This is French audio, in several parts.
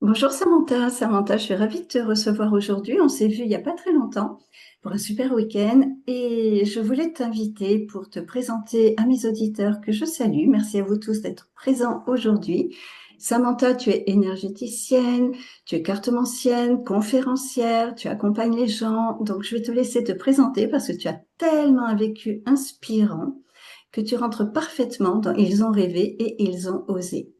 Bonjour Samantha, Samantha, je suis ravie de te recevoir aujourd'hui. On s'est vu il n'y a pas très longtemps pour un super week-end et je voulais t'inviter pour te présenter à mes auditeurs que je salue. Merci à vous tous d'être présents aujourd'hui. Samantha, tu es énergéticienne, tu es cartomancienne, conférencière, tu accompagnes les gens. Donc je vais te laisser te présenter parce que tu as tellement un vécu inspirant que tu rentres parfaitement dans Ils ont rêvé et ils ont osé.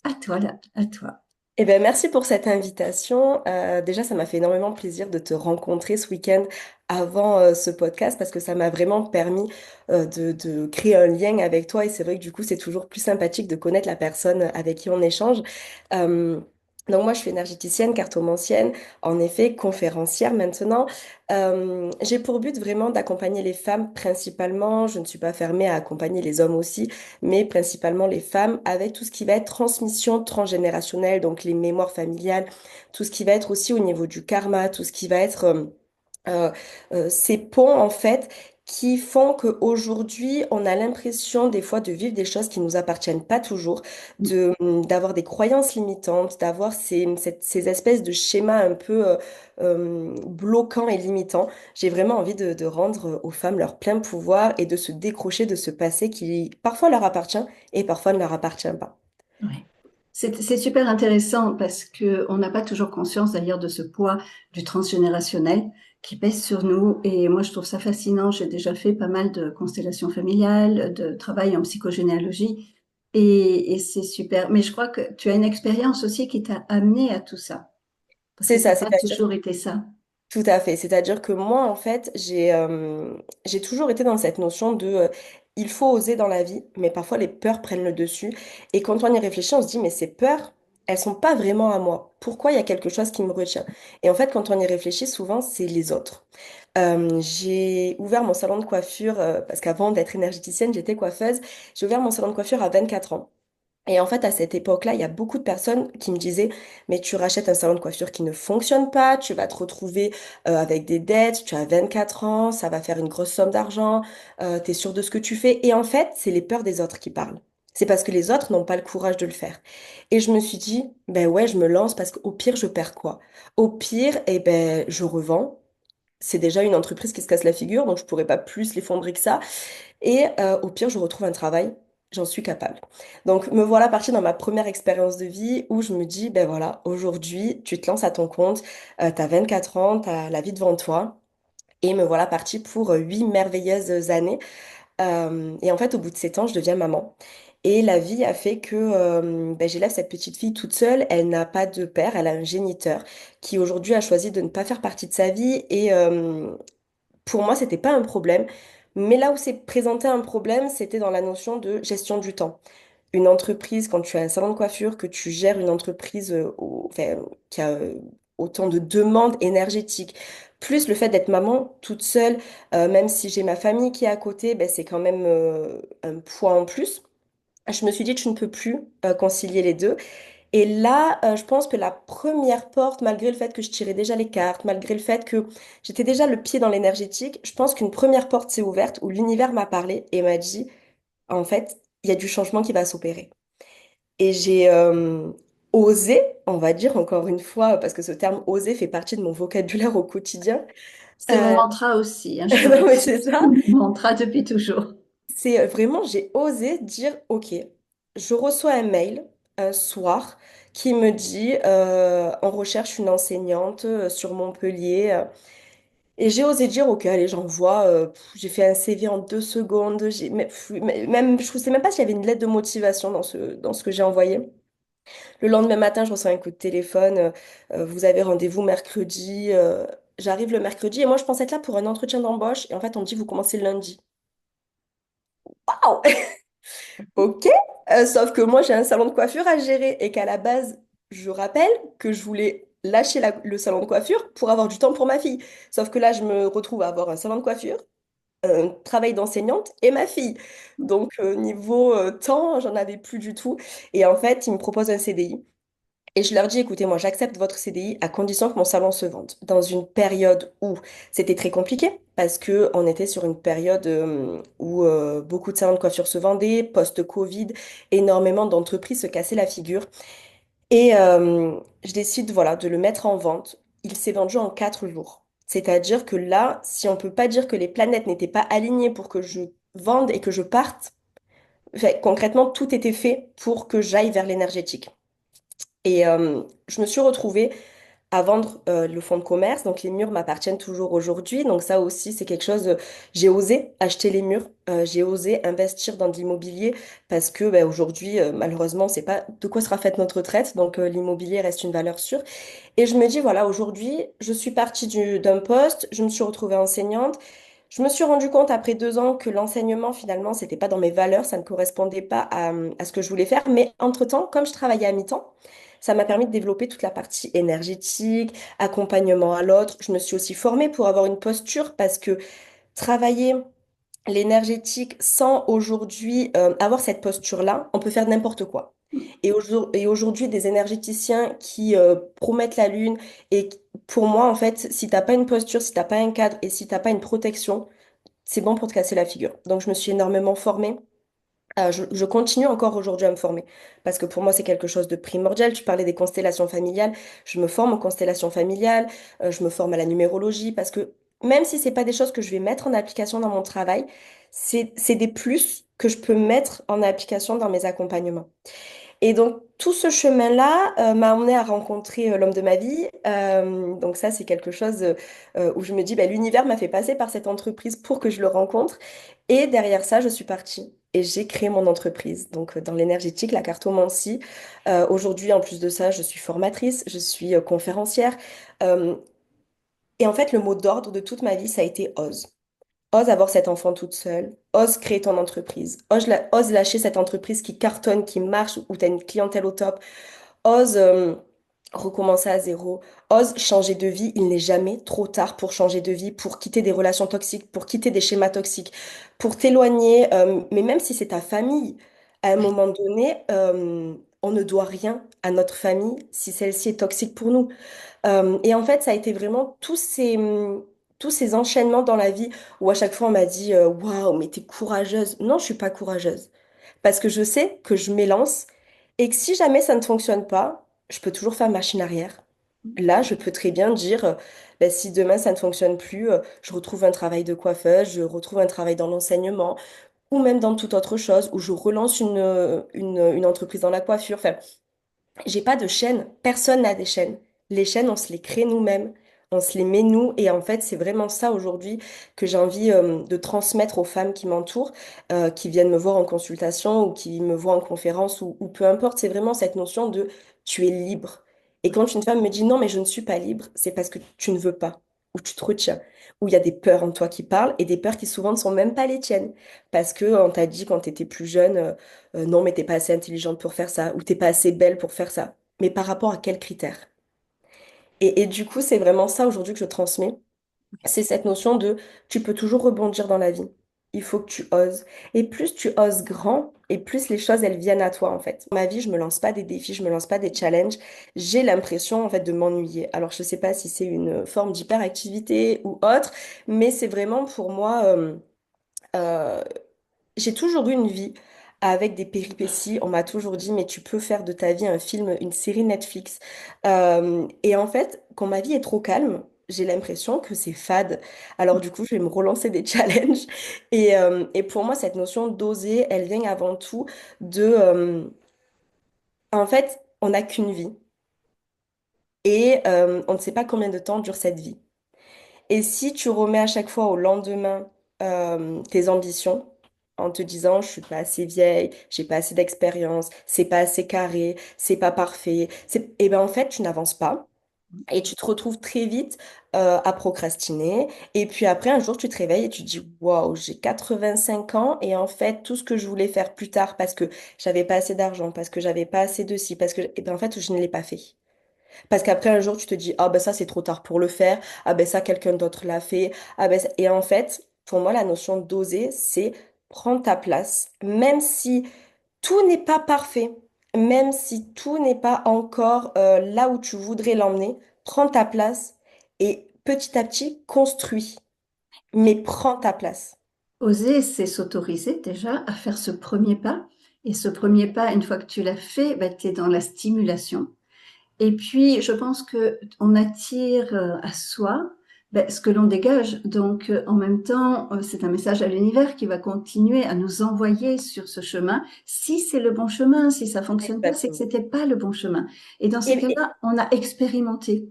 À toi là, à toi. Eh ben, merci pour cette invitation. Déjà, ça m'a fait énormément plaisir de te rencontrer ce week-end avant ce podcast parce que ça m'a vraiment permis de créer un lien avec toi et c'est vrai que du coup, c'est toujours plus sympathique de connaître la personne avec qui on échange. Euh, donc moi, je suis énergéticienne, cartomancienne, en effet, conférencière maintenant. J'ai pour but vraiment d'accompagner les femmes principalement. Je ne suis pas fermée à accompagner les hommes aussi, mais principalement les femmes, avec tout ce qui va être transmission transgénérationnelle, donc les mémoires familiales, tout ce qui va être aussi au niveau du karma, tout ce qui va être euh, ces ponts en fait qui font qu'aujourd'hui, on a l'impression des fois de vivre des choses qui nous appartiennent pas toujours, d'avoir des croyances limitantes, d'avoir ces espèces de schémas un peu bloquants et limitants. J'ai vraiment envie de rendre aux femmes leur plein pouvoir et de se décrocher de ce passé qui parfois leur appartient et parfois ne leur appartient pas. Ouais. C'est super intéressant parce que on n'a pas toujours conscience d'ailleurs de ce poids du transgénérationnel qui pèse sur nous. Et moi, je trouve ça fascinant. J'ai déjà fait pas mal de constellations familiales, de travail en psychogénéalogie et c'est super. Mais je crois que tu as une expérience aussi qui t'a amené à tout ça parce que C'est ça ça, n'a pas c'est-à-dire. toujours été ça. Tout à fait. C'est-à-dire que moi, en fait, j'ai toujours été dans cette notion de il faut oser dans la vie, mais parfois les peurs prennent le dessus. Et quand on y réfléchit, on se dit, mais ces peurs, elles sont pas vraiment à moi. Pourquoi il y a quelque chose qui me retient? Et en fait, quand on y réfléchit, souvent, c'est les autres. J'ai ouvert mon salon de coiffure, parce qu'avant d'être énergéticienne, j'étais coiffeuse. J'ai ouvert mon salon de coiffure à 24 ans. Et en fait, à cette époque-là, il y a beaucoup de personnes qui me disaient, mais tu rachètes un salon de coiffure qui ne fonctionne pas, tu vas te retrouver avec des dettes, tu as 24 ans, ça va faire une grosse somme d'argent, tu es sûr de ce que tu fais. Et en fait, c'est les peurs des autres qui parlent. C'est parce que les autres n'ont pas le courage de le faire. Et je me suis dit, ben ouais, je me lance parce qu'au pire, je perds quoi? Au pire, eh ben, je revends. C'est déjà une entreprise qui se casse la figure, donc je pourrais pas plus l'effondrer que ça. Et au pire, je retrouve un travail, j'en suis capable. Donc me voilà partie dans ma première expérience de vie où je me dis, ben voilà, aujourd'hui, tu te lances à ton compte, tu as 24 ans, tu as la vie devant toi. Et me voilà partie pour 8 merveilleuses années. Et en fait, au bout de 7 ans, je deviens maman. Et la vie a fait que ben, j'élève cette petite fille toute seule. Elle n'a pas de père, elle a un géniteur qui aujourd'hui a choisi de ne pas faire partie de sa vie. Et pour moi, c'était pas un problème. Mais là où s'est présenté un problème, c'était dans la notion de gestion du temps. Une entreprise, quand tu as un salon de coiffure, que tu gères une entreprise enfin, qui a autant de demandes énergétiques, plus le fait d'être maman toute seule, même si j'ai ma famille qui est à côté, ben, c'est quand même un poids en plus. Je me suis dit, tu ne peux plus concilier les deux. Et là, je pense que la première porte, malgré le fait que je tirais déjà les cartes, malgré le fait que j'étais déjà le pied dans l'énergétique, je pense qu'une première porte s'est ouverte où l'univers m'a parlé et m'a dit, en fait, il y a du changement qui va s'opérer. Et j'ai osé, on va dire encore une fois, parce que ce terme oser fait partie de mon vocabulaire au quotidien. C'est mon mantra aussi, hein, je te Non, mais rassure. c'est C'est ça. mon mantra depuis toujours. C'est vraiment, j'ai osé dire, OK, je reçois un mail un soir qui me dit, on recherche une enseignante sur Montpellier. Et j'ai osé dire, OK, allez, j'envoie. J'ai fait un CV en 2 secondes. Même, je ne sais même pas s'il y avait une lettre de motivation dans ce que j'ai envoyé. Le lendemain matin, je reçois un coup de téléphone. Vous avez rendez-vous mercredi. J'arrive le mercredi et moi, je pensais être là pour un entretien d'embauche. Et en fait, on me dit, vous commencez le lundi. Waouh! Ok, sauf que moi j'ai un salon de coiffure à gérer et qu'à la base, je rappelle que je voulais lâcher le salon de coiffure pour avoir du temps pour ma fille. Sauf que là, je me retrouve à avoir un salon de coiffure, un travail d'enseignante et ma fille. Donc niveau temps, j'en avais plus du tout. Et en fait, ils me proposent un CDI. Et je leur dis, écoutez, moi, j'accepte votre CDI à condition que mon salon se vende. Dans une période où c'était très compliqué, parce que on était sur une période où beaucoup de salons de coiffure se vendaient, post-Covid, énormément d'entreprises se cassaient la figure. Et je décide voilà, de le mettre en vente. Il s'est vendu en 4 jours. C'est-à-dire que là, si on peut pas dire que les planètes n'étaient pas alignées pour que je vende et que je parte, enfin, concrètement, tout était fait pour que j'aille vers l'énergétique. Et je me suis retrouvée à vendre le fonds de commerce. Donc les murs m'appartiennent toujours aujourd'hui. Donc ça aussi, c'est quelque chose, j'ai osé acheter les murs, j'ai osé investir dans de l'immobilier parce que ben, aujourd'hui, malheureusement, on ne sait pas de quoi sera faite notre retraite. Donc l'immobilier reste une valeur sûre. Et je me dis, voilà, aujourd'hui, je suis partie d'un poste, je me suis retrouvée enseignante. Je me suis rendu compte après 2 ans que l'enseignement, finalement, c'était pas dans mes valeurs, ça ne correspondait pas à ce que je voulais faire. Mais entre-temps, comme je travaillais à mi-temps, ça m'a permis de développer toute la partie énergétique, accompagnement à l'autre. Je me suis aussi formée pour avoir une posture parce que travailler l'énergétique sans aujourd'hui avoir cette posture-là, on peut faire n'importe quoi. Et aujourd'hui, des énergéticiens qui promettent la lune, et pour moi, en fait, si t'as pas une posture, si t'as pas un cadre et si t'as pas une protection, c'est bon pour te casser la figure. Donc, je me suis énormément formée. Je continue encore aujourd'hui à me former parce que pour moi, c'est quelque chose de primordial. Tu parlais des constellations familiales. Je me forme aux constellations familiales. Je me forme à la numérologie parce que même si c'est pas des choses que je vais mettre en application dans mon travail, c'est des plus que je peux mettre en application dans mes accompagnements. Et donc, tout ce chemin-là m'a amené à rencontrer l'homme de ma vie. Donc ça, c'est quelque chose où je me dis, bah, l'univers m'a fait passer par cette entreprise pour que je le rencontre. Et derrière ça, je suis partie et j'ai créé mon entreprise. Donc, dans l'énergétique, la cartomancie. Aujourd'hui, en plus de ça, je suis formatrice, je suis conférencière. Euh, et en fait, le mot d'ordre de toute ma vie, ça a été ose. Ose avoir cet enfant toute seule, ose créer ton entreprise, ose lâcher cette entreprise qui cartonne, qui marche, où tu as une clientèle au top, ose recommencer à zéro, ose changer de vie. Il n'est jamais trop tard pour changer de vie, pour quitter des relations toxiques, pour quitter des schémas toxiques, pour t'éloigner, mais même si c'est ta famille, à un moment donné, on ne doit rien à notre famille si celle-ci est toxique pour nous. Et en fait, ça a été vraiment tous ces enchaînements dans la vie où à chaque fois on m'a dit waouh, mais t'es courageuse. Non, je suis pas courageuse. Parce que je sais que je m'élance et que si jamais ça ne fonctionne pas, je peux toujours faire machine arrière. Là, je peux très bien dire ben, si demain ça ne fonctionne plus, je retrouve un travail de coiffeuse, je retrouve un travail dans l'enseignement ou même dans toute autre chose, où je relance une entreprise dans la coiffure. Enfin, j'ai pas de chaîne, personne n'a des chaînes. Les chaînes, on se les crée nous-mêmes, on se les met nous, et en fait, c'est vraiment ça aujourd'hui que j'ai envie de transmettre aux femmes qui m'entourent, qui viennent me voir en consultation ou qui me voient en conférence ou peu importe. C'est vraiment cette notion de tu es libre. Et quand une femme me dit non, mais je ne suis pas libre, c'est parce que tu ne veux pas, ou tu te retiens, ou il y a des peurs en toi qui parlent, et des peurs qui souvent ne sont même pas les tiennes, parce que on t'a dit quand tu étais plus jeune. Non, mais t'es pas assez intelligente pour faire ça, ou t'es pas assez belle pour faire ça. Mais par rapport à quels critères? Et du coup, c'est vraiment ça aujourd'hui que je transmets. C'est cette notion de tu peux toujours rebondir dans la vie. Il faut que tu oses. Et plus tu oses grand, et plus les choses, elles viennent à toi, en fait. Dans ma vie, je me lance pas des défis, je me lance pas des challenges. J'ai l'impression, en fait, de m'ennuyer. Alors, je sais pas si c'est une forme d'hyperactivité ou autre, mais c'est vraiment pour moi, euh, j'ai toujours eu une vie avec des péripéties. On m'a toujours dit, mais tu peux faire de ta vie un film, une série Netflix. Et en fait, quand ma vie est trop calme, j'ai l'impression que c'est fade. Alors du coup, je vais me relancer des challenges. Et pour moi, cette notion d'oser, elle vient avant tout de... en fait, on n'a qu'une vie. Et on ne sait pas combien de temps dure cette vie. Et si tu remets à chaque fois au lendemain tes ambitions, en te disant je suis pas assez vieille, j'ai pas assez d'expérience, c'est pas assez carré, c'est pas parfait, et ben en fait tu n'avances pas et tu te retrouves très vite à procrastiner. Et puis après un jour tu te réveilles et tu te dis waouh, j'ai 85 ans et en fait tout ce que je voulais faire plus tard parce que j'avais pas assez d'argent, parce que j'avais pas assez de ci, parce que et ben en fait je ne l'ai pas fait. Parce qu'après, un jour, tu te dis, ah ben ça, c'est trop tard pour le faire. Ah ben ça, quelqu'un d'autre l'a fait. Ah ben Et en fait, pour moi, la notion d'oser, c'est prendre ta place, même si tout n'est pas parfait, même si tout n'est pas encore là où tu voudrais l'emmener, prends ta place et petit à petit, construis. Mais prends ta place. Oser, c'est s'autoriser déjà à faire ce premier pas. Et ce premier pas, une fois que tu l'as fait, bah, tu es dans la stimulation. Et puis, je pense que on attire à soi ben, ce que l'on dégage. Donc, en même temps, c'est un message à l'univers qui va continuer à nous envoyer sur ce chemin. Si c'est le bon chemin, si ça fonctionne pas, c'est que Exactement. c'était pas le bon chemin. Et dans ces Et cas-là, on a expérimenté.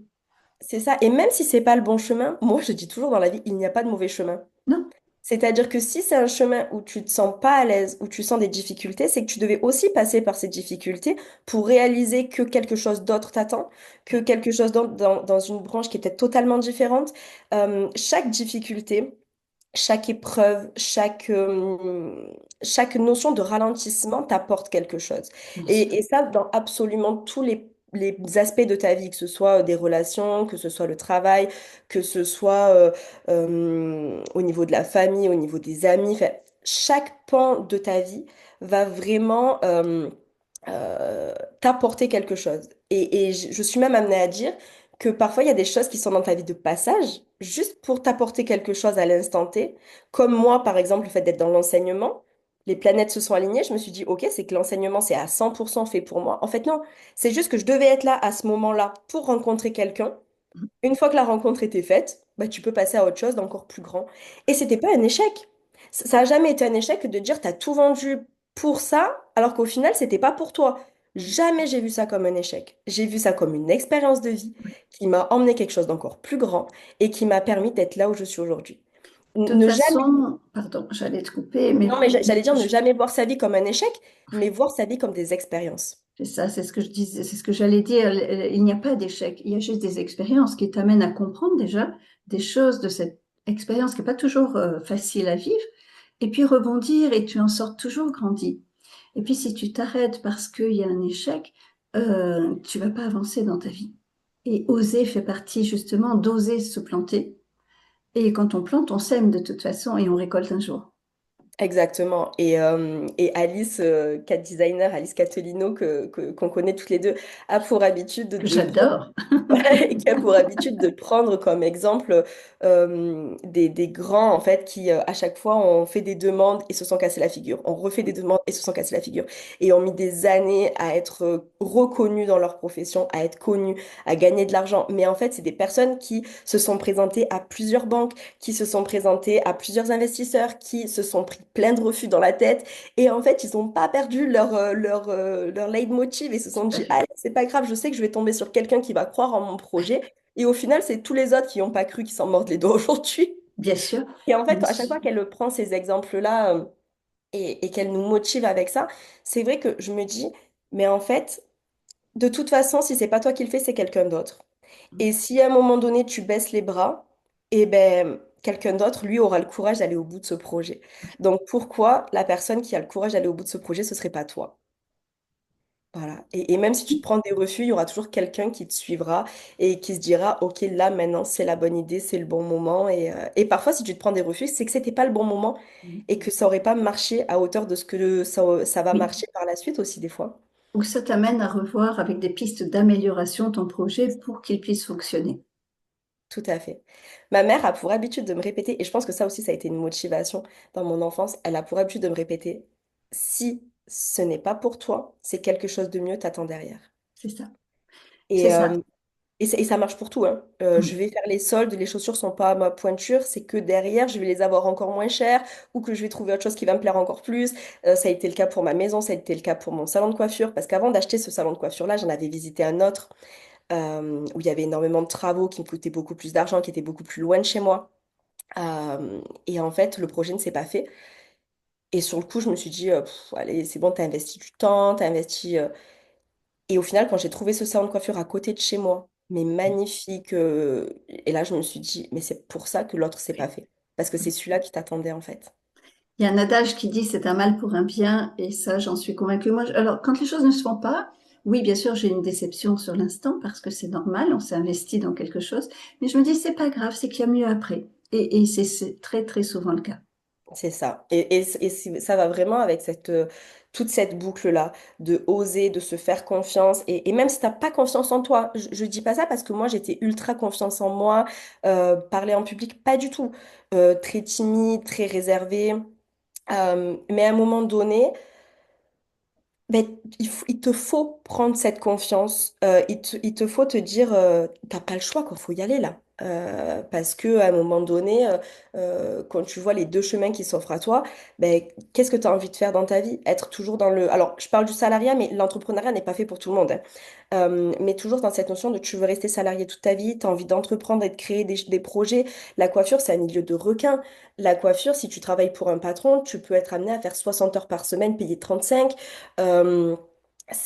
c'est ça. Et même si c'est pas le bon chemin, moi je dis toujours dans la vie, il n'y a pas de mauvais chemin. Non, C'est-à-dire que si c'est un chemin où tu te sens pas à l'aise, où tu sens des difficultés, c'est que tu devais aussi passer par ces difficultés pour réaliser que quelque chose d'autre t'attend, que quelque chose d'autre dans une branche qui est peut-être totalement différente. Chaque difficulté, chaque épreuve, chaque notion de ralentissement t'apporte quelque chose. bien sûr. Et ça, dans absolument tous les aspects de ta vie, que ce soit des relations, que ce soit le travail, que ce soit au niveau de la famille, au niveau des amis, enfin, chaque pan de ta vie va vraiment t'apporter quelque chose. Et je suis même amenée à dire que parfois il y a des choses qui sont dans ta vie de passage, juste pour t'apporter quelque chose à l'instant T. Comme moi, par exemple, le fait d'être dans l'enseignement, les planètes se sont alignées, je me suis dit, ok, c'est que l'enseignement, c'est à 100% fait pour moi. En fait, non, c'est juste que je devais être là à ce moment-là pour rencontrer quelqu'un. Une fois que la rencontre était faite, bah, tu peux passer à autre chose d'encore plus grand. Et c'était pas un échec. Ça a jamais été un échec de dire, t'as tout vendu pour ça, alors qu'au final, c'était pas pour toi. Jamais j'ai vu ça comme un échec. J'ai vu ça comme une expérience de vie qui m'a emmené quelque chose d'encore plus grand et qui m'a permis d'être là où je suis aujourd'hui. De toute Ne jamais, façon, pardon, j'allais te couper, non, mais j'allais dire ne je- jamais voir sa vie comme un échec, mais voir sa vie comme des expériences. c'est ça, c'est ce que je disais, c'est ce que j'allais dire. Il n'y a pas d'échec, il y a juste des expériences qui t'amènent à comprendre déjà des choses de cette expérience qui n'est pas toujours facile à vivre, et puis rebondir et tu en sors toujours grandi. Et puis si tu t'arrêtes parce qu'il y a un échec, tu vas pas avancer dans ta vie. Et oser fait partie justement d'oser se planter. Et quand on plante, on sème de toute façon et on récolte un jour. Exactement. Et Alice, cat designer, Alice Cattelino, qu'on connaît toutes les deux, a pour habitude Que de prendre j'adore. et qui a pour habitude de prendre comme exemple des grands, en fait, qui, à chaque fois, ont fait des demandes et se sont cassés la figure. On refait des demandes et se sont cassés la figure. Et ont mis des années à être reconnus dans leur profession, à être connus, à gagner de l'argent. Mais en fait, c'est des personnes qui se sont présentées à plusieurs banques, qui se sont présentées à plusieurs investisseurs, qui se sont pris plein de refus dans la tête. Et en fait, ils n'ont pas perdu leur leitmotiv et se sont Tout à dit, fait. allez, c'est pas grave, je sais que je vais tomber sur quelqu'un qui va croire en mon projet. Et au final, c'est tous les autres qui n'ont pas cru qui s'en mordent les doigts aujourd'hui. Bien sûr. Et en fait, Bien à chaque sûr. fois qu'elle prend ces exemples-là et qu'elle nous motive avec ça, c'est vrai que je me dis, mais en fait, de toute façon, si c'est pas toi qui le fais, c'est quelqu'un d'autre. Et si à un moment donné, tu baisses les bras, eh ben, quelqu'un d'autre, lui, aura le courage d'aller au bout de ce projet. Donc pourquoi la personne qui a le courage d'aller au bout de ce projet, ce serait pas toi? Voilà. Et même si tu te prends des refus, il y aura toujours quelqu'un qui te suivra et qui se dira, OK, là, maintenant, c'est la bonne idée, c'est le bon moment. Et parfois, si tu te prends des refus, c'est que c'était pas le bon moment et que ça aurait pas marché à hauteur de ce que ça va Oui. marcher par la suite aussi, des fois. Ou ça t'amène à revoir avec des pistes d'amélioration ton projet pour qu'il puisse fonctionner. Tout à fait. Ma mère a pour habitude de me répéter, et je pense que ça aussi, ça a été une motivation dans mon enfance, elle a pour habitude de me répéter, si ce n'est pas pour toi, c'est quelque chose de mieux t'attend derrière. C'est ça. C'est Et, ça. euh, et ça marche pour tout, hein. Je Mm. vais faire les soldes, les chaussures sont pas à ma pointure, c'est que derrière, je vais les avoir encore moins chères ou que je vais trouver autre chose qui va me plaire encore plus. Ça a été le cas pour ma maison, ça a été le cas pour mon salon de coiffure, parce qu'avant d'acheter ce salon de coiffure-là, j'en avais visité un autre où il y avait énormément de travaux qui me coûtaient beaucoup plus d'argent, qui étaient beaucoup plus loin de chez moi. Et en fait, le projet ne s'est pas fait. Et sur le coup, je me suis dit, allez, c'est bon, t'as investi du temps, t'as investi. Et au final, quand j'ai trouvé ce salon de coiffure à côté de chez moi, mais magnifique, et là, je me suis dit, mais c'est pour ça que l'autre s'est pas fait. Parce que c'est celui-là qui t'attendait, en fait. Il y a un adage qui dit c'est un mal pour un bien, et ça, j'en suis convaincue. Moi, alors, quand les choses ne se font pas, oui, bien sûr, j'ai une déception sur l'instant parce que c'est normal, on s'est investi dans quelque chose, mais je me dis c'est pas grave, c'est qu'il y a mieux après. Et c'est très, très souvent le cas. C'est ça. Ça va vraiment avec toute cette boucle-là, de oser, de se faire confiance. Et même si tu n'as pas confiance en toi, je dis pas ça parce que moi, j'étais ultra confiance en moi, parler en public, pas du tout. Très timide, très réservée. Mais à un moment donné, Ben, il te faut prendre cette confiance. Il te faut te dire, t'as pas le choix, quoi. Faut y aller là. Parce que à un moment donné, quand tu vois les deux chemins qui s'offrent à toi, ben, qu'est-ce que tu as envie de faire dans ta vie? Être toujours dans le... Alors, je parle du salariat, mais l'entrepreneuriat n'est pas fait pour tout le monde, hein. Mais toujours dans cette notion de tu veux rester salarié toute ta vie, tu as envie d'entreprendre et de créer des projets. La coiffure, c'est un milieu de requins. La coiffure, si tu travailles pour un patron, tu peux être amené à faire 60 heures par semaine, payé 35. Euh,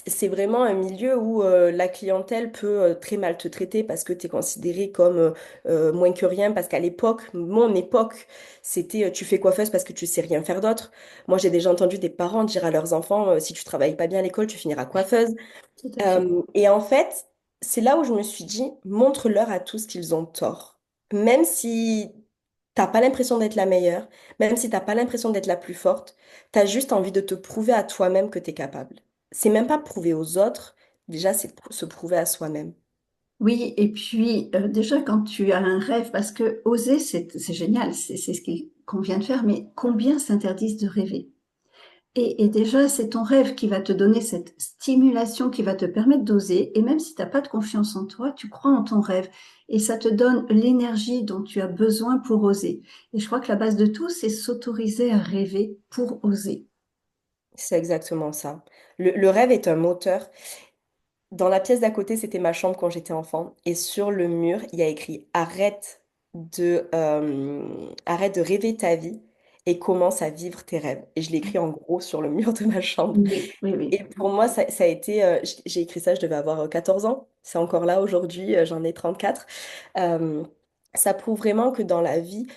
c'est vraiment un milieu où la clientèle peut très mal te traiter parce que tu es considéré comme moins que rien. Parce qu'à l'époque, mon époque, c'était tu fais coiffeuse parce que tu sais rien faire d'autre. Moi, j'ai déjà entendu des parents dire à leurs enfants, si tu travailles pas bien à l'école, tu finiras coiffeuse. Tout à fait. Et en fait, c'est là où je me suis dit, montre-leur à tous qu'ils ont tort. Même si t'as pas l'impression d'être la meilleure, même si t'as pas l'impression d'être la plus forte, t'as juste envie de te prouver à toi-même que t'es capable. C'est même pas prouver aux autres, déjà c'est se prouver à soi-même. Oui, et puis déjà quand tu as un rêve, parce que oser, c'est génial, c'est ce qu'on vient de faire, mais combien s'interdisent de rêver? Et déjà, c'est ton rêve qui va te donner cette stimulation qui va te permettre d'oser. Et même si tu n'as pas de confiance en toi, tu crois en ton rêve. Et ça te donne l'énergie dont tu as besoin pour oser. Et je crois que la base de tout, c'est s'autoriser à rêver pour oser. C'est exactement ça. Le rêve est un moteur. Dans la pièce d'à côté, c'était ma chambre quand j'étais enfant. Et sur le mur, il y a écrit arrête de rêver ta vie et commence à vivre tes rêves. Et je l'ai écrit en gros sur le mur de ma chambre. Oui, oui, oui. Et pour moi, ça a été. J'ai écrit ça, je devais avoir 14 ans. C'est encore là aujourd'hui, j'en ai 34. Euh, Ça prouve vraiment que dans la vie,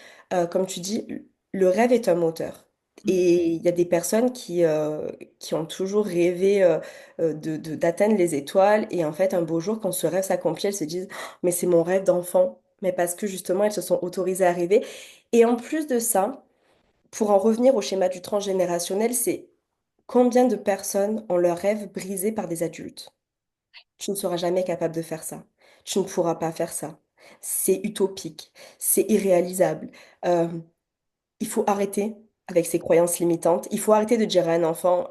comme tu dis, le rêve est un moteur. Et il y a des personnes qui ont toujours rêvé d'atteindre les étoiles. Et en fait, un beau jour, quand ce rêve s'accomplit, elles se disent, mais c'est mon rêve d'enfant. Mais parce que justement, elles se sont autorisées à rêver. Et en plus de ça, pour en revenir au schéma du transgénérationnel, c'est combien de personnes ont leur rêve brisé par des adultes? Tu ne seras jamais capable de faire ça. Tu ne pourras pas faire ça. C'est utopique, c'est irréalisable. Euh, il faut arrêter avec ces croyances limitantes. Il faut arrêter de dire à un enfant,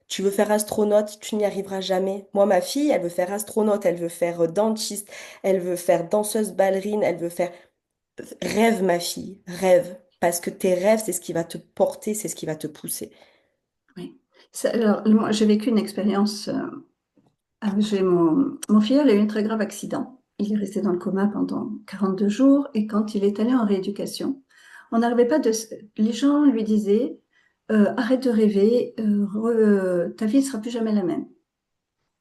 tu veux faire astronaute, tu n'y arriveras jamais. Moi, ma fille, elle veut faire astronaute, elle veut faire dentiste, elle veut faire danseuse ballerine, elle veut faire... Rêve, ma fille, rêve. Parce que tes rêves, c'est ce qui va te porter, c'est ce qui va te pousser. Oui. Alors, moi, j'ai vécu une expérience. J'ai mon filleul a eu un très grave accident. Il est resté dans le coma pendant 42 jours et quand il est allé en rééducation, on n'arrivait pas de... Les gens lui disaient, arrête de rêver, ta vie ne sera plus jamais la même.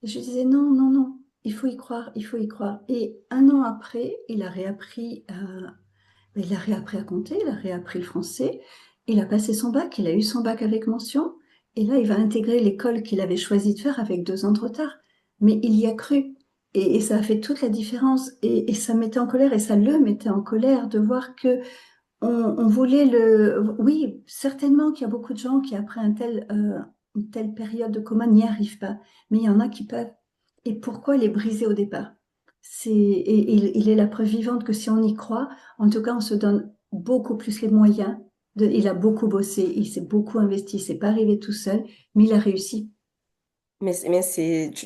Et je disais, non, non, non, il faut y croire, il faut y croire. Et un an après, il a réappris à compter, il a réappris le français, il a passé son bac, il a eu son bac avec mention, et là, il va intégrer l'école qu'il avait choisi de faire avec 2 ans de retard. Mais il y a cru, et ça a fait toute la différence, et ça me mettait en colère, et ça le mettait en colère de voir que on voulait le... Oui, certainement qu'il y a beaucoup de gens qui, après une telle période de coma, n'y arrivent pas, mais il y en a qui peuvent. Et pourquoi les briser au départ? Et il est la preuve vivante que si on y croit, en tout cas, on se donne beaucoup plus les moyens. Il a beaucoup bossé, il s'est beaucoup investi, c'est pas arrivé tout seul, mais il a réussi.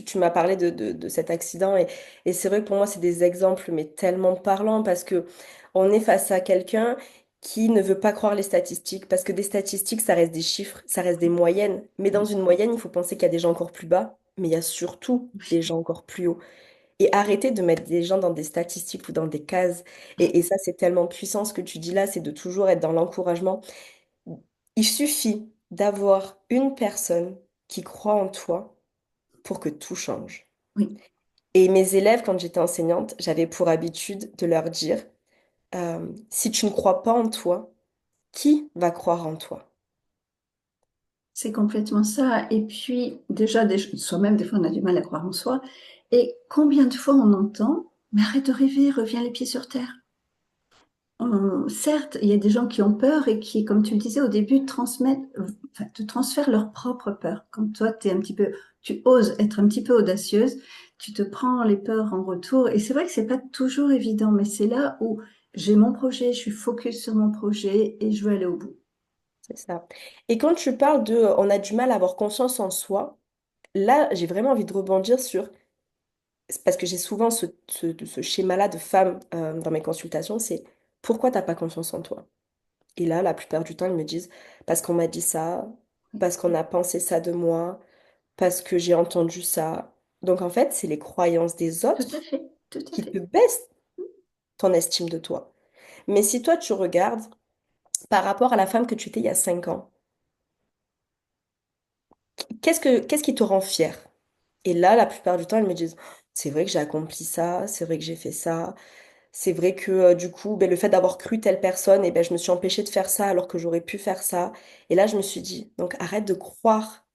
Tu m'as parlé de cet accident et c'est vrai que pour moi, c'est des exemples, mais tellement parlants parce que on est face à quelqu'un qui ne veut pas croire les statistiques parce que des statistiques, ça reste des chiffres, ça reste des moyennes. Mais dans une moyenne, il faut penser qu'il y a des gens encore plus bas, mais il y a surtout des gens encore plus hauts. Et arrêter de mettre des gens dans des statistiques ou dans des cases. Et ça, c'est tellement puissant ce que tu dis là, c'est de toujours être dans l'encouragement. Il suffit d'avoir une personne qui croit en toi pour que tout change. Oui, Et mes élèves, quand j'étais enseignante, j'avais pour habitude de leur dire, si tu ne crois pas en toi, qui va croire en toi? c'est complètement ça. Et puis, déjà, soi-même, des fois, on a du mal à croire en soi. Et combien de fois on entend, mais arrête de rêver, reviens les pieds sur terre. Certes, il y a des gens qui ont peur et qui, comme tu le disais au début, enfin, te transfèrent leur propre peur. Quand toi, tu oses être un petit peu audacieuse, tu te prends les peurs en retour. Et c'est vrai que c'est pas toujours évident, mais c'est là où j'ai mon projet, je suis focus sur mon projet et je veux aller au bout. C'est ça. Et quand tu parles de on a du mal à avoir confiance en soi, là, j'ai vraiment envie de rebondir sur, parce que j'ai souvent ce schéma-là de femme dans mes consultations, c'est pourquoi t'as pas confiance en toi? Et là, la plupart du temps, ils me disent, parce qu'on m'a dit ça, Oui, parce qu'on a pensé ça de moi, parce que j'ai entendu ça. Donc en fait, c'est les croyances des tout à autres fait, tout à qui te fait. baissent ton estime de toi. Mais si toi, tu regardes par rapport à la femme que tu étais il y a 5 ans, qu'est-ce qui te rend fière? Et là, la plupart du temps, ils me disent, c'est vrai que j'ai accompli ça, c'est vrai que j'ai fait ça, c'est vrai que du coup, ben, le fait d'avoir cru telle personne, et ben, je me suis empêchée de faire ça alors que j'aurais pu faire ça. Et là, je me suis dit, donc arrête de croire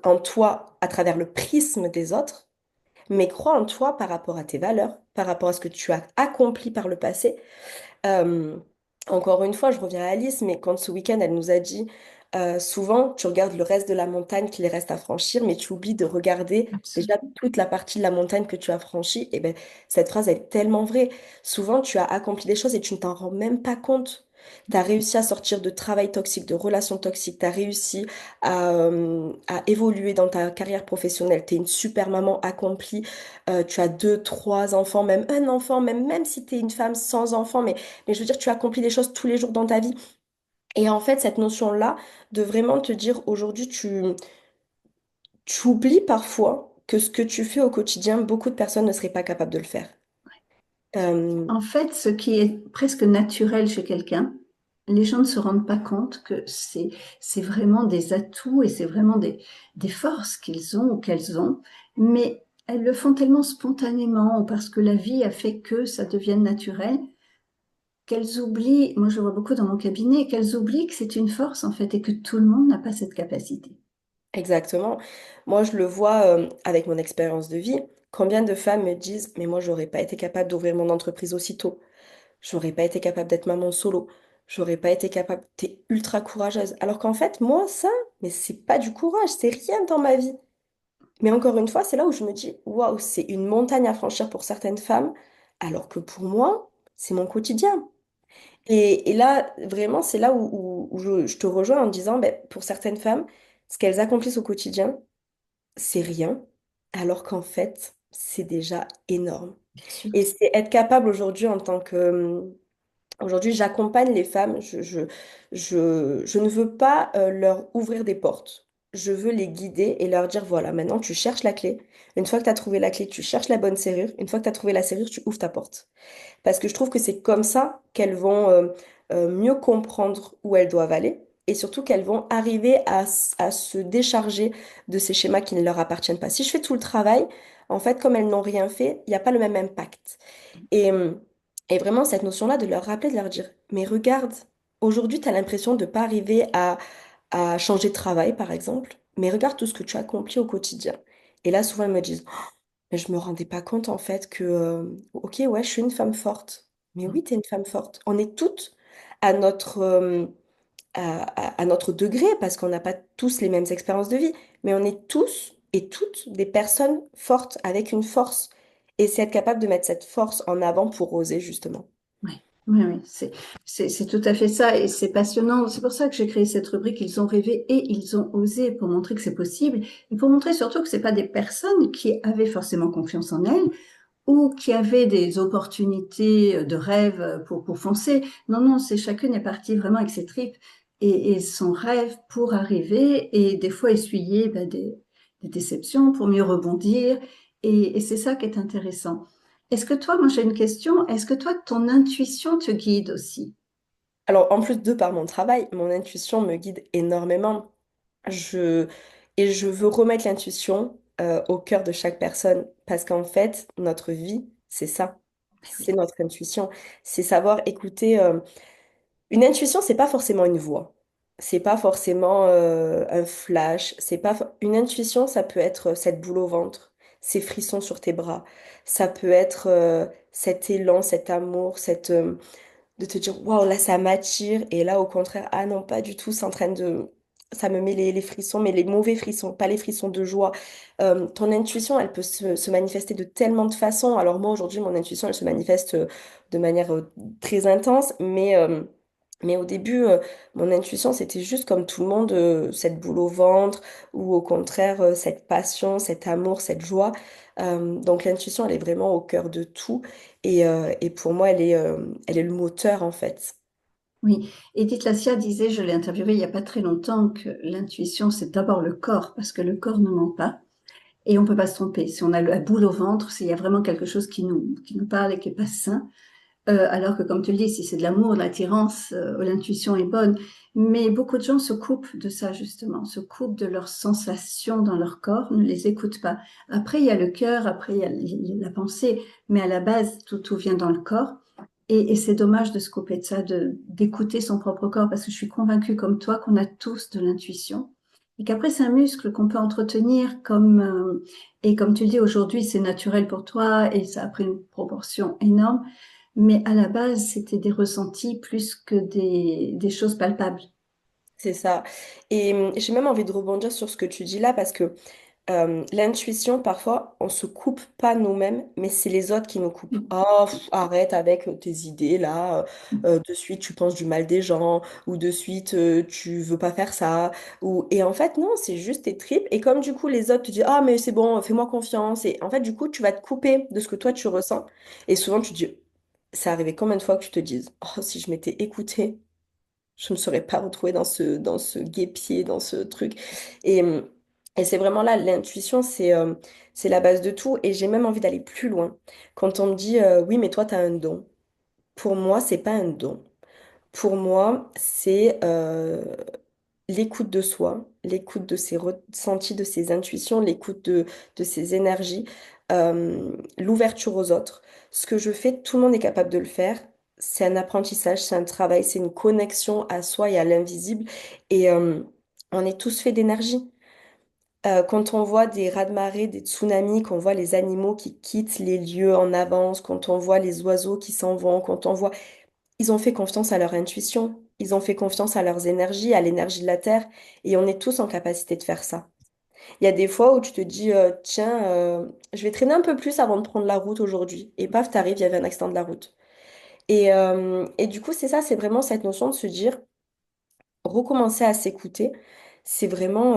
en toi à travers le prisme des autres, mais crois en toi par rapport à tes valeurs, par rapport à ce que tu as accompli par le passé. Euh, Encore une fois, je reviens à Alice, mais quand ce week-end, elle nous a dit, souvent, tu regardes le reste de la montagne qu'il reste à franchir, mais tu oublies de regarder déjà Absolument. toute la partie de la montagne que tu as franchie. Et ben, cette phrase elle est tellement vraie. Souvent, tu as accompli des choses et tu ne t'en rends même pas compte. Tu as réussi à sortir de travail toxique, de relations toxiques, tu as réussi à évoluer dans ta carrière professionnelle. Tu es une super maman accomplie. Tu as deux, trois enfants, même un enfant, même si tu es une femme sans enfant, mais je veux dire, tu accomplis des choses tous les jours dans ta vie. Et en fait, cette notion-là de vraiment te dire aujourd'hui, tu oublies parfois que ce que tu fais au quotidien, beaucoup de personnes ne seraient pas capables de le faire. Euh, En fait, ce qui est presque naturel chez quelqu'un, les gens ne se rendent pas compte que c'est vraiment des atouts et c'est vraiment des forces qu'ils ont ou qu'elles ont, mais elles le font tellement spontanément ou parce que la vie a fait que ça devienne naturel qu'elles oublient, moi je vois beaucoup dans mon cabinet, qu'elles oublient que c'est une force en fait et que tout le monde n'a pas cette capacité. Exactement. Moi, je le vois avec mon expérience de vie. Combien de femmes me disent, mais moi, j'aurais pas été capable d'ouvrir mon entreprise aussitôt. J'aurais pas été capable d'être maman solo. J'aurais pas été capable. T'es ultra courageuse. Alors qu'en fait, moi, ça, mais c'est pas du courage, c'est rien dans ma vie. Mais encore une fois, c'est là où je me dis, waouh, c'est une montagne à franchir pour certaines femmes, alors que pour moi, c'est mon quotidien. Et là, vraiment, c'est là où je te rejoins en disant, ben, pour certaines femmes, ce qu'elles accomplissent au quotidien, c'est rien, alors qu'en fait, c'est déjà énorme. Bien sûr. Et c'est être capable aujourd'hui en tant que... Aujourd'hui, j'accompagne les femmes. Je ne veux pas leur ouvrir des portes. Je veux les guider et leur dire, voilà, maintenant tu cherches la clé. Une fois que tu as trouvé la clé, tu cherches la bonne serrure. Une fois que tu as trouvé la serrure, tu ouvres ta porte. Parce que je trouve que c'est comme ça qu'elles vont mieux comprendre où elles doivent aller et surtout qu'elles vont arriver à se décharger de ces schémas qui ne leur appartiennent pas. Si je fais tout le travail, en fait, comme elles n'ont rien fait, il n'y a pas le même impact. Et vraiment, cette notion-là de leur rappeler, de leur dire, mais regarde, aujourd'hui, tu as l'impression de ne pas arriver à changer de travail, par exemple, mais regarde tout ce que tu accomplis au quotidien. Et là, souvent, elles me disent, mais je me rendais pas compte en fait que, ok, ouais, je suis une femme forte. Mais oui, tu es une femme forte. On est toutes à à notre degré, parce qu'on n'a pas tous les mêmes expériences de vie, mais on est tous et toutes des personnes fortes, avec une force. Et c'est être capable de mettre cette force en avant pour oser, justement. Oui, oui, oui, c'est tout à fait ça et c'est passionnant. C'est pour ça que j'ai créé cette rubrique. Ils ont rêvé et ils ont osé pour montrer que c'est possible et pour montrer surtout que c'est pas des personnes qui avaient forcément confiance en elles ou qui avaient des opportunités de rêve pour foncer. Non, non, c'est chacune est partie vraiment avec ses tripes et son rêve pour arriver et des fois essuyer ben, des déceptions pour mieux rebondir. Et c'est ça qui est intéressant. Est-ce que toi, moi j'ai une question, est-ce que toi, ton intuition te guide aussi? Alors, en plus de par mon travail, mon intuition me guide énormément. Je, et je veux remettre l'intuition au cœur de chaque personne parce qu'en fait, notre vie, c'est ça. Ben C'est oui, notre intuition. C'est savoir écouter. Une intuition, c'est pas forcément une voix. C'est pas forcément un flash. C'est pas une intuition, ça peut être cette boule au ventre, ces frissons sur tes bras. Ça peut être cet élan, cet amour, de te dire, waouh, là, ça m'attire. Et là, au contraire, ah non, pas du tout, c'est en train de... Ça me met les frissons, mais les mauvais frissons, pas les frissons de joie. Ton intuition, elle peut se manifester de tellement de façons. Alors moi, aujourd'hui, mon intuition, elle se manifeste de manière très intense, Mais au début, mon intuition, c'était juste comme tout le monde, cette boule au ventre, ou au contraire, cette passion, cet amour, cette joie. Donc l'intuition, elle est vraiment au cœur de tout. Et pour moi, elle est le moteur, en fait. Oui, Edith Lassia disait, je l'ai interviewée il n'y a pas très longtemps, que l'intuition, c'est d'abord le corps, parce que le corps ne ment pas. Et on ne peut pas se tromper. Si on a la boule au ventre, c'est il y a vraiment quelque chose qui nous parle et qui n'est pas sain. Alors que, comme tu le dis, si c'est de l'amour, de l'attirance, l'intuition est bonne. Mais beaucoup de gens se coupent de ça, justement, se coupent de leurs sensations dans leur corps, ne les écoutent pas. Après, il y a le cœur, après, il y a la pensée, mais à la base, tout vient dans le corps. Et c'est dommage de se couper de ça, d'écouter son propre corps, parce que je suis convaincue, comme toi, qu'on a tous de l'intuition. Et qu'après, c'est un muscle qu'on peut entretenir et comme tu le dis, aujourd'hui, c'est naturel pour toi et ça a pris une proportion énorme. Mais à la base, c'était des ressentis plus que des choses palpables. C'est ça. Et j'ai même envie de rebondir sur ce que tu dis là, parce que l'intuition, parfois, on se coupe pas nous-mêmes, mais c'est les autres qui nous coupent. Oh, arrête avec tes idées là. De suite, tu penses du mal des gens, ou de suite, tu veux pas faire ça. Et en fait, non, c'est juste tes tripes. Et comme du coup, les autres te disent, ah, mais c'est bon, fais-moi confiance. Et en fait, du coup, tu vas te couper de ce que toi, tu ressens. Et souvent, tu te dis, ça arrivé combien de fois que tu te dises, oh, si je m'étais écoutée, je ne me serais pas retrouvée dans ce guêpier, dans ce truc. Et, euh, et c'est vraiment là, l'intuition, c'est la base de tout. Et j'ai même envie d'aller plus loin. Quand on me dit, oui, mais toi, tu as un don. Pour moi, c'est pas un don. Pour moi, c'est l'écoute de soi, l'écoute de ses ressentis, de ses intuitions, l'écoute de ses énergies, l'ouverture aux autres. Ce que je fais, tout le monde est capable de le faire. C'est un apprentissage, c'est un travail, c'est une connexion à soi et à l'invisible. Et on est tous faits d'énergie. Quand on voit des raz-de-marée, des tsunamis, qu'on voit les animaux qui quittent les lieux en avance, quand on voit les oiseaux qui s'en vont, quand on voit ils ont fait confiance à leur intuition, ils ont fait confiance à leurs énergies, à l'énergie de la Terre, et on est tous en capacité de faire ça. Il y a des fois où tu te dis, tiens, je vais traîner un peu plus avant de prendre la route aujourd'hui, et paf, t'arrives, il y avait un accident de la route. Et du coup, c'est ça, c'est vraiment cette notion de se dire, recommencer à s'écouter, c'est vraiment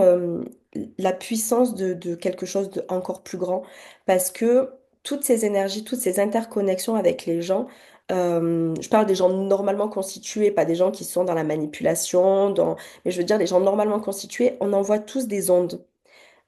la puissance de quelque chose de encore plus grand. Parce que toutes ces énergies, toutes ces interconnexions avec les gens, je parle des gens normalement constitués, pas des gens qui sont dans la manipulation, mais je veux dire des gens normalement constitués, on envoie tous des ondes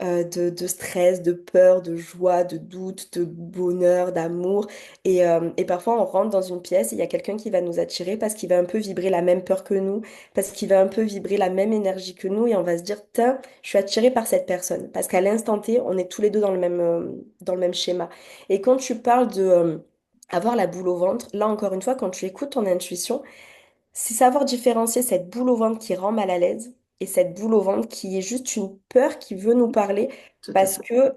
de stress, de peur, de joie, de doute, de bonheur, d'amour. Et parfois, on rentre dans une pièce et il y a quelqu'un qui va nous attirer parce qu'il va un peu vibrer la même peur que nous, parce qu'il va un peu vibrer la même énergie que nous et on va se dire, tiens, je suis attirée par cette personne. Parce qu'à l'instant T, on est tous les deux dans le même schéma. Et quand tu parles de avoir la boule au ventre, là encore une fois, quand tu écoutes ton intuition, c'est savoir différencier cette boule au ventre qui rend mal à l'aise et cette boule au ventre qui est juste une peur qui veut nous parler Tout à parce fait. que,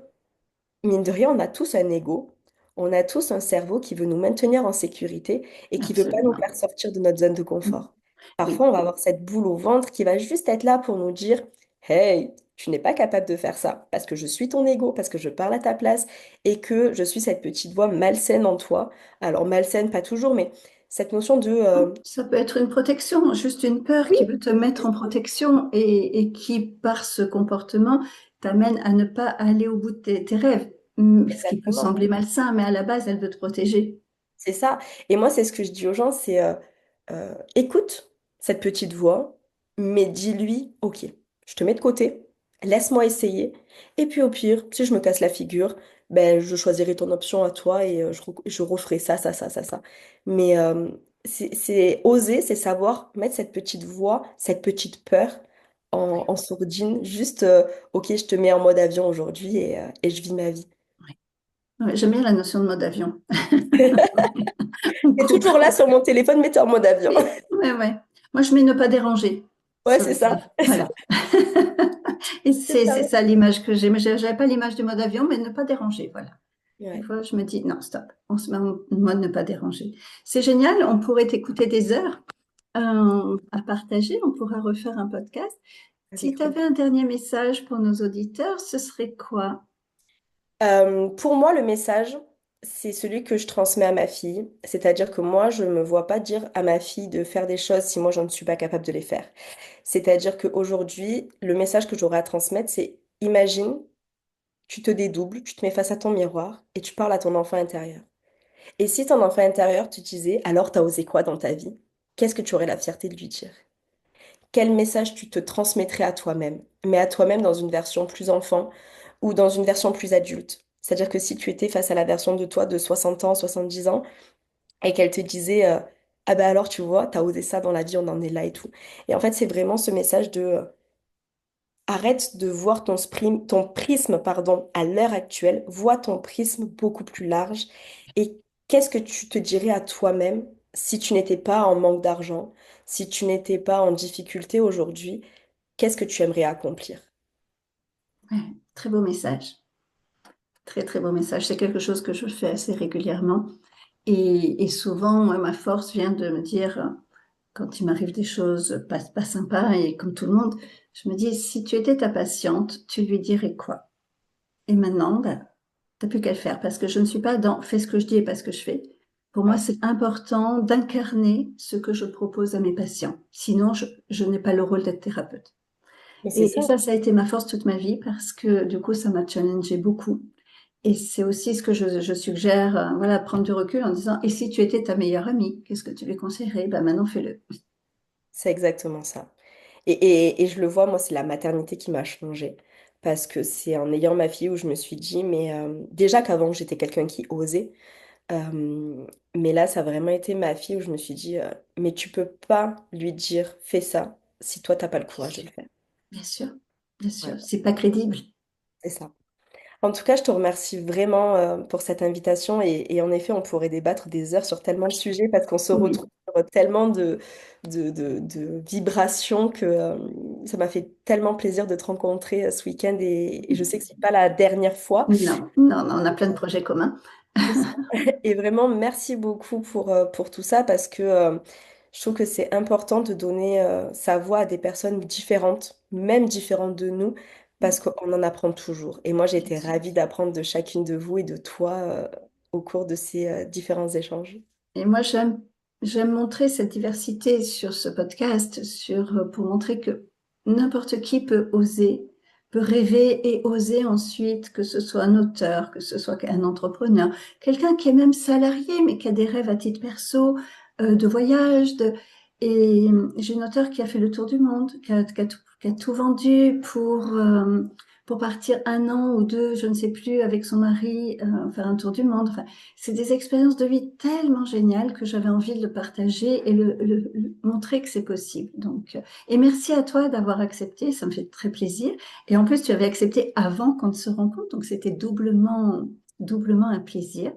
mine de rien, on a tous un ego, on a tous un cerveau qui veut nous maintenir en sécurité et qui veut pas nous Absolument. faire sortir de notre zone de confort. Oui. Parfois, on va avoir cette boule au ventre qui va juste être là pour nous dire, hey, tu n'es pas capable de faire ça parce que je suis ton ego, parce que je parle à ta place et que je suis cette petite voix malsaine en toi. Alors, malsaine, pas toujours, mais cette notion de... Ça peut être une protection, juste une peur oui, qui veut te mettre en protection et qui, par ce comportement, t'amène à ne pas aller au bout de tes rêves. Ce qui peut exactement. sembler malsain, mais à la base, elle veut te protéger. C'est ça. Et moi, c'est ce que je dis aux gens, c'est écoute cette petite voix, mais dis-lui, ok, je te mets de côté, laisse-moi essayer. Et puis au pire, si je me casse la figure, ben, je choisirai ton option à toi et je referai ça, ça, ça, ça, ça. Mais c'est oser, c'est savoir mettre cette petite voix, cette petite peur en sourdine. Juste, ok, je te mets en mode avion aujourd'hui et je vis ma vie. Ouais, j'aime bien la notion de mode avion. On T'es coupe. toujours là sur mon téléphone, mais t'es en mode avion. Oui, ouais, ouais. Moi, je mets ne pas déranger Ouais, sur c'est le ça. téléphone. Voilà. Et C'est ça. c'est ça l'image que j'ai. Mais je n'avais pas l'image du mode avion, mais ne pas déranger. Voilà. Des Ouais, fois, je me dis, non, stop, on se met en mode ne pas déranger. C'est génial, on pourrait t'écouter des heures à partager, on pourra refaire un podcast. Si avec tu plaisir. avais un dernier message pour nos auditeurs, ce serait quoi? Pour moi, le message, C'est celui que je transmets à ma fille. C'est-à-dire que moi, je ne me vois pas dire à ma fille de faire des choses si moi, je ne suis pas capable de les faire. C'est-à-dire qu'aujourd'hui, le message que j'aurais à transmettre, c'est imagine, tu te dédoubles, tu te mets face à ton miroir et tu parles à ton enfant intérieur. Et si ton enfant intérieur te disait, alors, t'as osé quoi dans ta vie? Qu'est-ce que tu aurais la fierté de lui dire? Quel message tu te transmettrais à toi-même, mais à toi-même dans une version plus enfant ou dans une version plus adulte. C'est-à-dire que si tu étais face à la version de toi de 60 ans, 70 ans, et qu'elle te disait, ah ben alors tu vois, t'as osé ça dans la vie, on en est là et tout. Et en fait, c'est vraiment ce message de arrête de voir ton prisme, pardon, à l'heure actuelle, vois ton prisme beaucoup plus large. Et qu'est-ce que tu te dirais à toi-même si tu n'étais pas en manque d'argent, si tu n'étais pas en difficulté aujourd'hui? Qu'est-ce que tu aimerais accomplir? Ouais, très beau message. Très, très beau message. C'est quelque chose que je fais assez régulièrement. Et souvent, moi, ma force vient de me dire, quand il m'arrive des choses pas sympas, et comme tout le monde, je me dis, si tu étais ta patiente, tu lui dirais quoi? Et maintenant, ben, t'as plus qu'à le faire parce que je ne suis pas dans fais ce que je dis et pas ce que je fais. Pour moi, Ouais, c'est important d'incarner ce que je propose à mes patients. Sinon, je n'ai pas le rôle d'être thérapeute. mais c'est Et ça. ça a été ma force toute ma vie parce que du coup, ça m'a challengé beaucoup. Et c'est aussi ce que je suggère, voilà, prendre du recul en disant, et si tu étais ta meilleure amie, qu'est-ce que tu lui conseillerais? Ben maintenant, fais-le. C'est exactement ça. Et je le vois, moi, c'est la maternité qui m'a changée. Parce que c'est en ayant ma fille où je me suis dit, mais déjà qu'avant, j'étais quelqu'un qui osait. Mais là, ça a vraiment été ma fille où je me suis dit, mais tu peux pas lui dire, fais ça, si toi, t'as pas le courage de le faire. Bien sûr, bien Ouais, sûr, c'est pas crédible. c'est ça. En tout cas, je te remercie vraiment pour cette invitation et en effet, on pourrait débattre des heures sur tellement de sujets parce qu'on se Oui, retrouve sur tellement de vibrations que ça m'a fait tellement plaisir de te rencontrer ce week-end et je sais que c'est pas la dernière fois. non, non, non, on a plein de projets communs. C'est ça. Et vraiment, merci beaucoup pour tout ça parce que je trouve que c'est important de donner sa voix à des personnes différentes, même différentes de nous, parce qu'on en apprend toujours. Et moi, j'ai Bien été sûr. ravie d'apprendre de chacune de vous et de toi au cours de ces différents échanges. Et moi, j'aime montrer cette diversité sur ce podcast, pour montrer que n'importe qui peut oser, peut rêver et oser ensuite, que ce soit un auteur, que ce soit un entrepreneur, quelqu'un qui est même salarié, mais qui a des rêves à titre perso, de voyage, et j'ai une auteure qui a fait le tour du monde, qui a tout vendu pour partir un an ou deux, je ne sais plus, avec son mari, faire un tour du monde. Enfin, c'est des expériences de vie tellement géniales que j'avais envie de le partager et montrer que c'est possible. Donc, et merci à toi d'avoir accepté, ça me fait très plaisir. Et en plus, tu avais accepté avant qu'on ne se rencontre, donc c'était doublement un plaisir.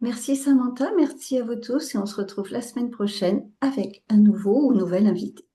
Merci Samantha, merci à vous tous et on se retrouve la semaine prochaine avec un nouveau ou nouvelle invité.